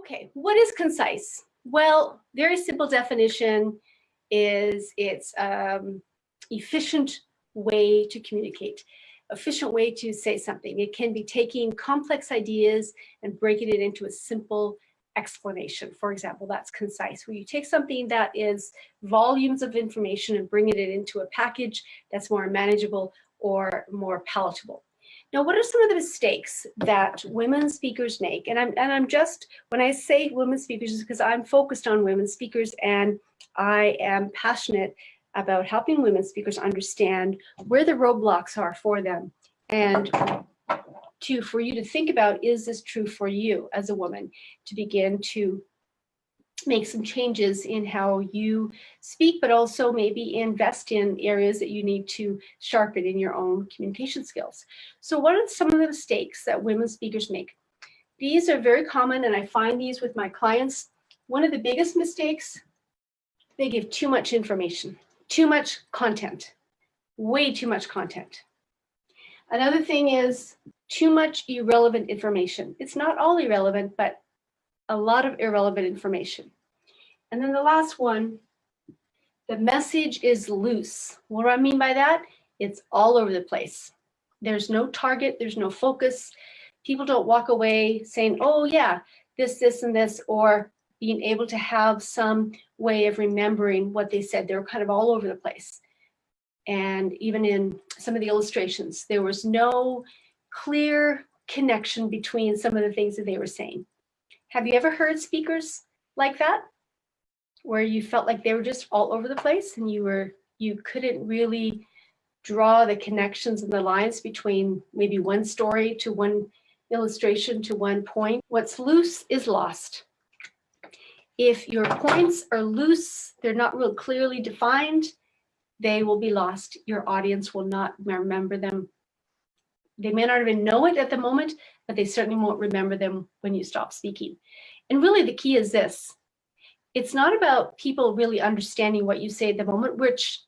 Okay, what is concise? Well, very simple definition is it's efficient way to communicate, efficient way to say something. It can be taking complex ideas and breaking it into a simple explanation. For example, that's concise, where you take something that is volumes of information and bring it into a package that's more manageable or more palatable. Now, what are some of the mistakes that women speakers make? And I'm just, when I say women speakers, is because I'm focused on women speakers and I am passionate about helping women speakers understand where the roadblocks are for them, and for you to think about, is this true for you as a woman, to begin to make some changes in how you speak, but also maybe invest in areas that you need to sharpen in your own communication skills. So what are some of the mistakes that women speakers make? These are very common, and I find these with my clients. One of the biggest mistakes, they give too much information, too much content, way too much content. Another thing is too much irrelevant information. It's not all irrelevant, but a lot of irrelevant information. And then the last one, the message is loose. What do I mean by that? It's all over the place. There's no target, there's no focus. People don't walk away saying, oh yeah, this, and this, or being able to have some way of remembering what they said. They were kind of all over the place. And even in some of the illustrations, there was no clear connection between some of the things that they were saying. Have you ever heard speakers like that, where you felt like they were just all over the place and you couldn't really draw the connections and the lines between maybe one story to one illustration to one point? What's loose is lost. If your points are loose, they're not real clearly defined, they will be lost. Your audience will not remember them. They may not even know it at the moment, but they certainly won't remember them when you stop speaking. And really the key is this. It's not about people really understanding what you say at the moment, which,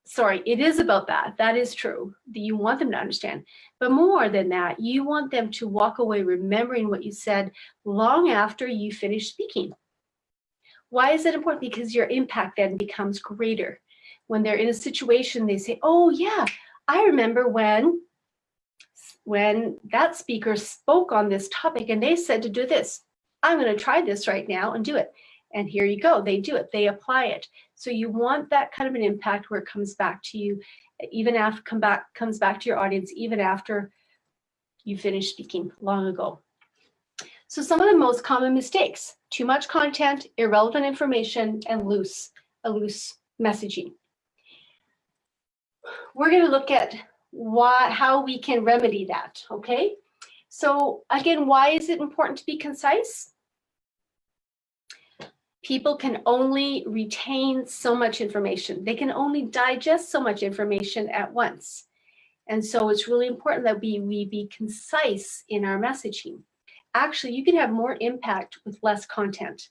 sorry, it is about that. That is true, that you want them to understand. But more than that, you want them to walk away remembering what you said long after you finish speaking. Why is that important? Because your impact then becomes greater. When they're in a situation, they say, oh yeah, I remember when that speaker spoke on this topic and they said to do this. I'm going to try this right now and do it. And here you go. They do it. They apply it. So you want that kind of an impact where it comes back to you, even after comes back to your audience, even after you finish speaking long ago. So some of the most common mistakes: too much content, irrelevant information, and loose messaging. We're going to look at how we can remedy that. Okay. So again, why is it important to be concise? People can only retain so much information. They can only digest so much information at once. And so it's really important that we be concise in our messaging. Actually, you can have more impact with less content.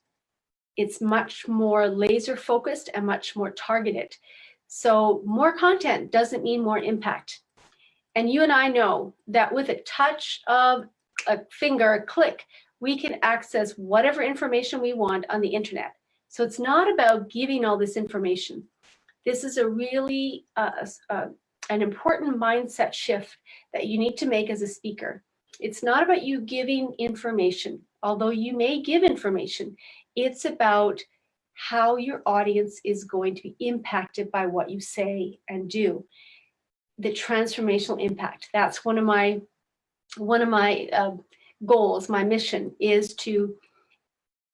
It's much more laser focused and much more targeted. So more content doesn't mean more impact. And you and I know that with a touch of a finger, a click, we can access whatever information we want on the internet. So it's not about giving all this information. This is a really an important mindset shift that you need to make as a speaker. It's not about you giving information, although you may give information. It's about how your audience is going to be impacted by what you say and do. The transformational impact. That's one of my goals. My mission is to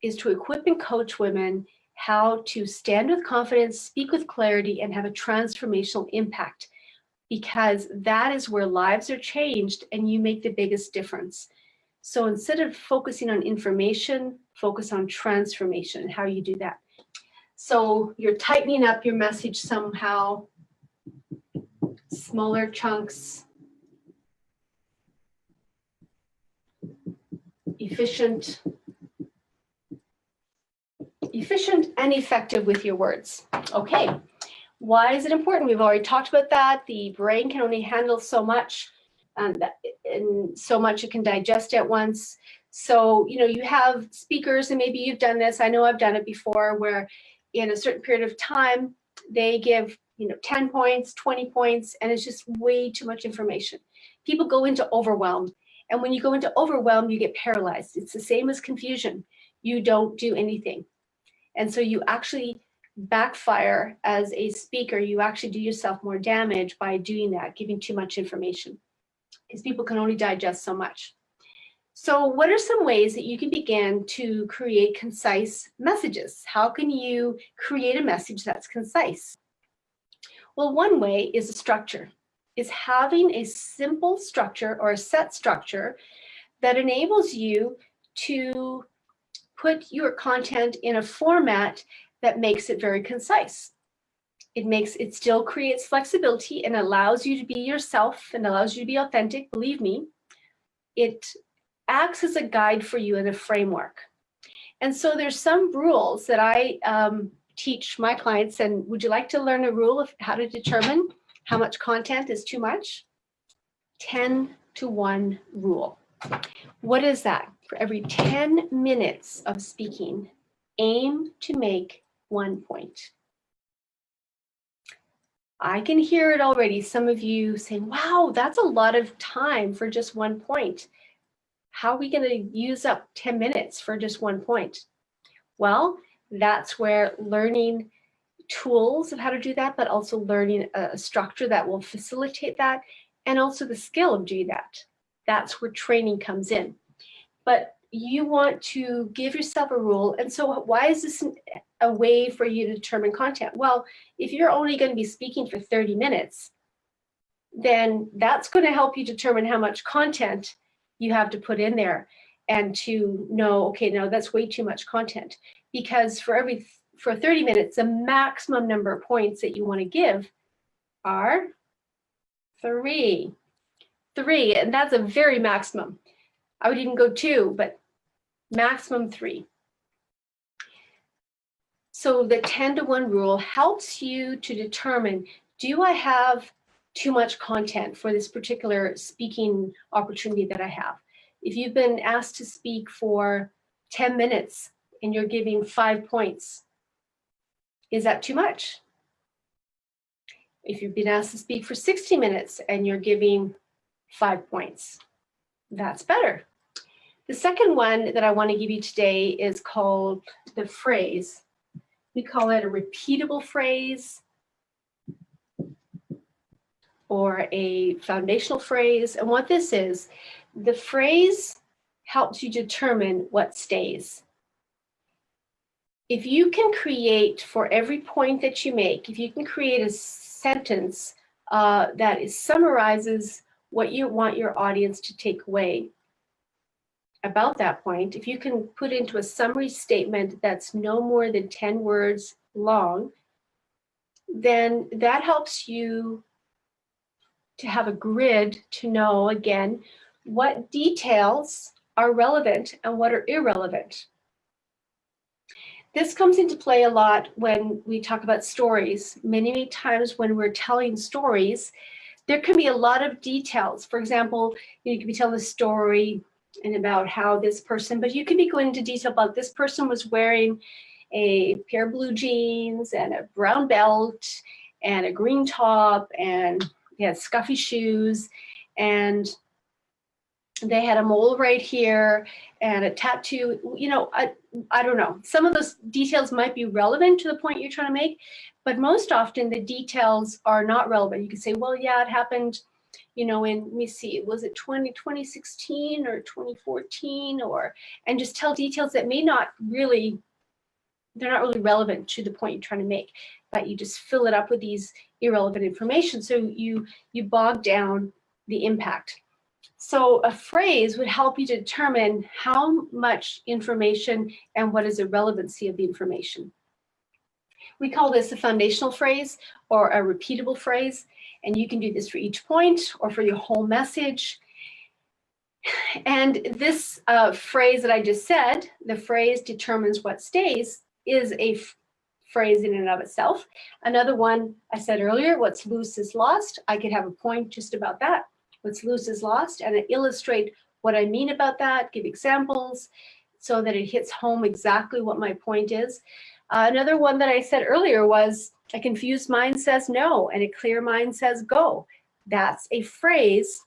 equip and coach women how to stand with confidence, speak with clarity, and have a transformational impact, because that is where lives are changed and you make the biggest difference. So instead of focusing on information, focus on transformation and how you do that. So you're tightening up your message somehow, smaller chunks, efficient and effective with your words. Okay, why is it important? We've already talked about that. The brain can only handle so much, and so much it can digest at once. So, you have speakers, and maybe you've done this. I know I've done it before, where in a certain period of time, they give, 10 points, 20 points, and it's just way too much information. People go into overwhelm. And when you go into overwhelm, you get paralyzed. It's the same as confusion. You don't do anything. And so you actually backfire as a speaker. You actually do yourself more damage by doing that, giving too much information, because people can only digest so much. So what are some ways that you can begin to create concise messages? How can you create a message that's concise? Well, one way is a structure, is having a simple structure or a set structure that enables you to put your content in a format that makes it very concise. It still creates flexibility and allows you to be yourself and allows you to be authentic, believe me. It acts as a guide for you and a framework. And so there's some rules that I teach my clients. And would you like to learn a rule of how to determine how much content is too much? 10-to-1 rule. What is that? For every 10 minutes of speaking, aim to make 1 point. I can hear it already. Some of you saying, wow, that's a lot of time for just 1 point. How are we going to use up 10 minutes for just 1 point? Well, that's where learning tools of how to do that, but also learning a structure that will facilitate that, and also the skill of doing that. That's where training comes in. But you want to give yourself a rule. And so why is this a way for you to determine content? Well, if you're only going to be speaking for 30 minutes, then that's going to help you determine how much content you have to put in there, and to know, okay, no, that's way too much content. Because for 30 minutes, the maximum number of points that you want to give are 3. 3, and that's a very maximum. I would even go 2, but maximum 3. So the 10-to-1 rule helps you to determine, do I have too much content for this particular speaking opportunity that I have? If you've been asked to speak for 10 minutes and you're giving 5 points, is that too much? If you've been asked to speak for 60 minutes and you're giving 5 points, that's better. The second one that I want to give you today is called the phrase. We call it a repeatable phrase or a foundational phrase. And what this is, the phrase helps you determine what stays. If you can create, for every point that you make, if you can create a sentence that summarizes what you want your audience to take away about that point, if you can put into a summary statement that's no more than 10 words long, then that helps you to have a grid to know, again, what details are relevant and what are irrelevant. This comes into play a lot when we talk about stories. Many times when we're telling stories, there can be a lot of details. For example, you could be telling a story and about how this person, but you could be going into detail about this person was wearing a pair of blue jeans and a brown belt and a green top, and they had scuffy shoes, and they had a mole right here and a tattoo. I don't know. Some of those details might be relevant to the point you're trying to make, but most often the details are not relevant. You could say, well, yeah, it happened, in, let me see, was it 2016 or 2014, and just tell details that they're not really relevant to the point you're trying to make, but you just fill it up with these irrelevant information. So you bog down the impact. So a phrase would help you to determine how much information and what is the relevancy of the information. We call this a foundational phrase or a repeatable phrase, and you can do this for each point or for your whole message. And this phrase that I just said, the phrase determines what stays, is a phrase in and of itself. Another one I said earlier, what's loose is lost. I could have a point just about that. What's loose is lost, and it illustrates what I mean about that, give examples so that it hits home exactly what my point is. Another one that I said earlier was, a confused mind says no, and a clear mind says go. That's a phrase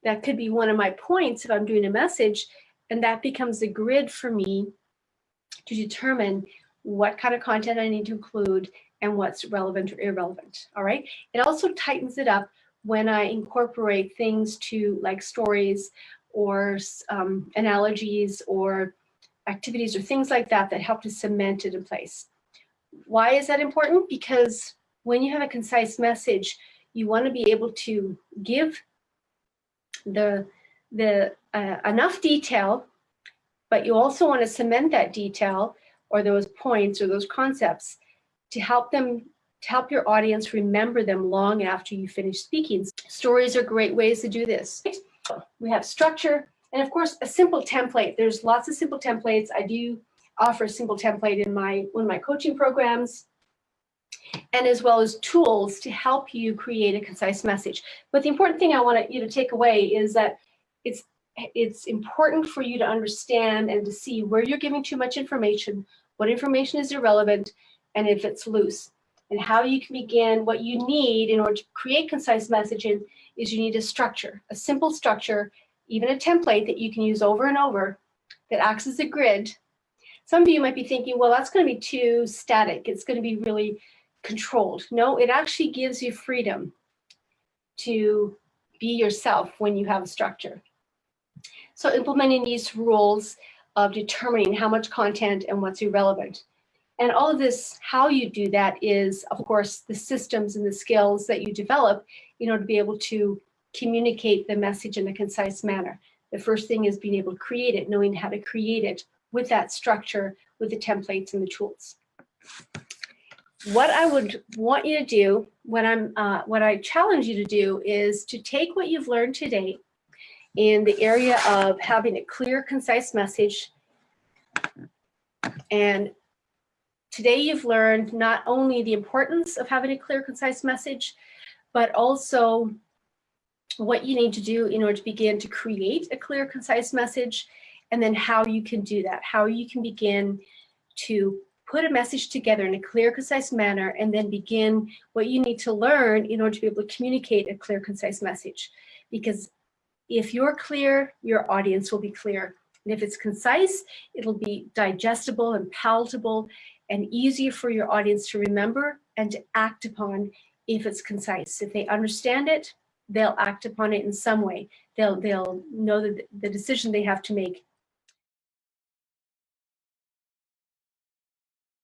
that could be one of my points if I'm doing a message, and that becomes a grid for me to determine what kind of content I need to include and what's relevant or irrelevant, all right? It also tightens it up when I incorporate things to like stories or analogies or activities or things like that that help to cement it in place. Why is that important? Because when you have a concise message, you want to be able to give the enough detail, but you also want to cement that detail or those points or those concepts to help your audience remember them long after you finish speaking. Stories are great ways to do this. We have structure and of course a simple template. There's lots of simple templates. I do offer a simple template in one of my coaching programs, and as well as tools to help you create a concise message. But the important thing I want you to take away is that it's important for you to understand and to see where you're giving too much information, what information is irrelevant, and if it's loose. And how you can begin, what you need in order to create concise messaging is you need a structure, a simple structure, even a template that you can use over and over that acts as a grid. Some of you might be thinking, well, that's going to be too static. It's going to be really controlled. No, it actually gives you freedom to be yourself when you have a structure. So implementing these rules of determining how much content and what's irrelevant. And all of this, how you do that is, of course, the systems and the skills that you develop in order to be able to communicate the message in a concise manner. The first thing is being able to create it, knowing how to create it with that structure, with the templates and the tools. What I would want you to do, what I challenge you to do is to take what you've learned today in the area of having a clear, concise message. And today you've learned not only the importance of having a clear, concise message, but also what you need to do in order to begin to create a clear, concise message, and then how you can do that, how you can begin to put a message together in a clear, concise manner, and then begin what you need to learn in order to be able to communicate a clear, concise message. Because if you're clear, your audience will be clear. And if it's concise, it'll be digestible and palatable and easier for your audience to remember and to act upon if it's concise. If they understand it, they'll act upon it in some way. They'll know that the decision they have to make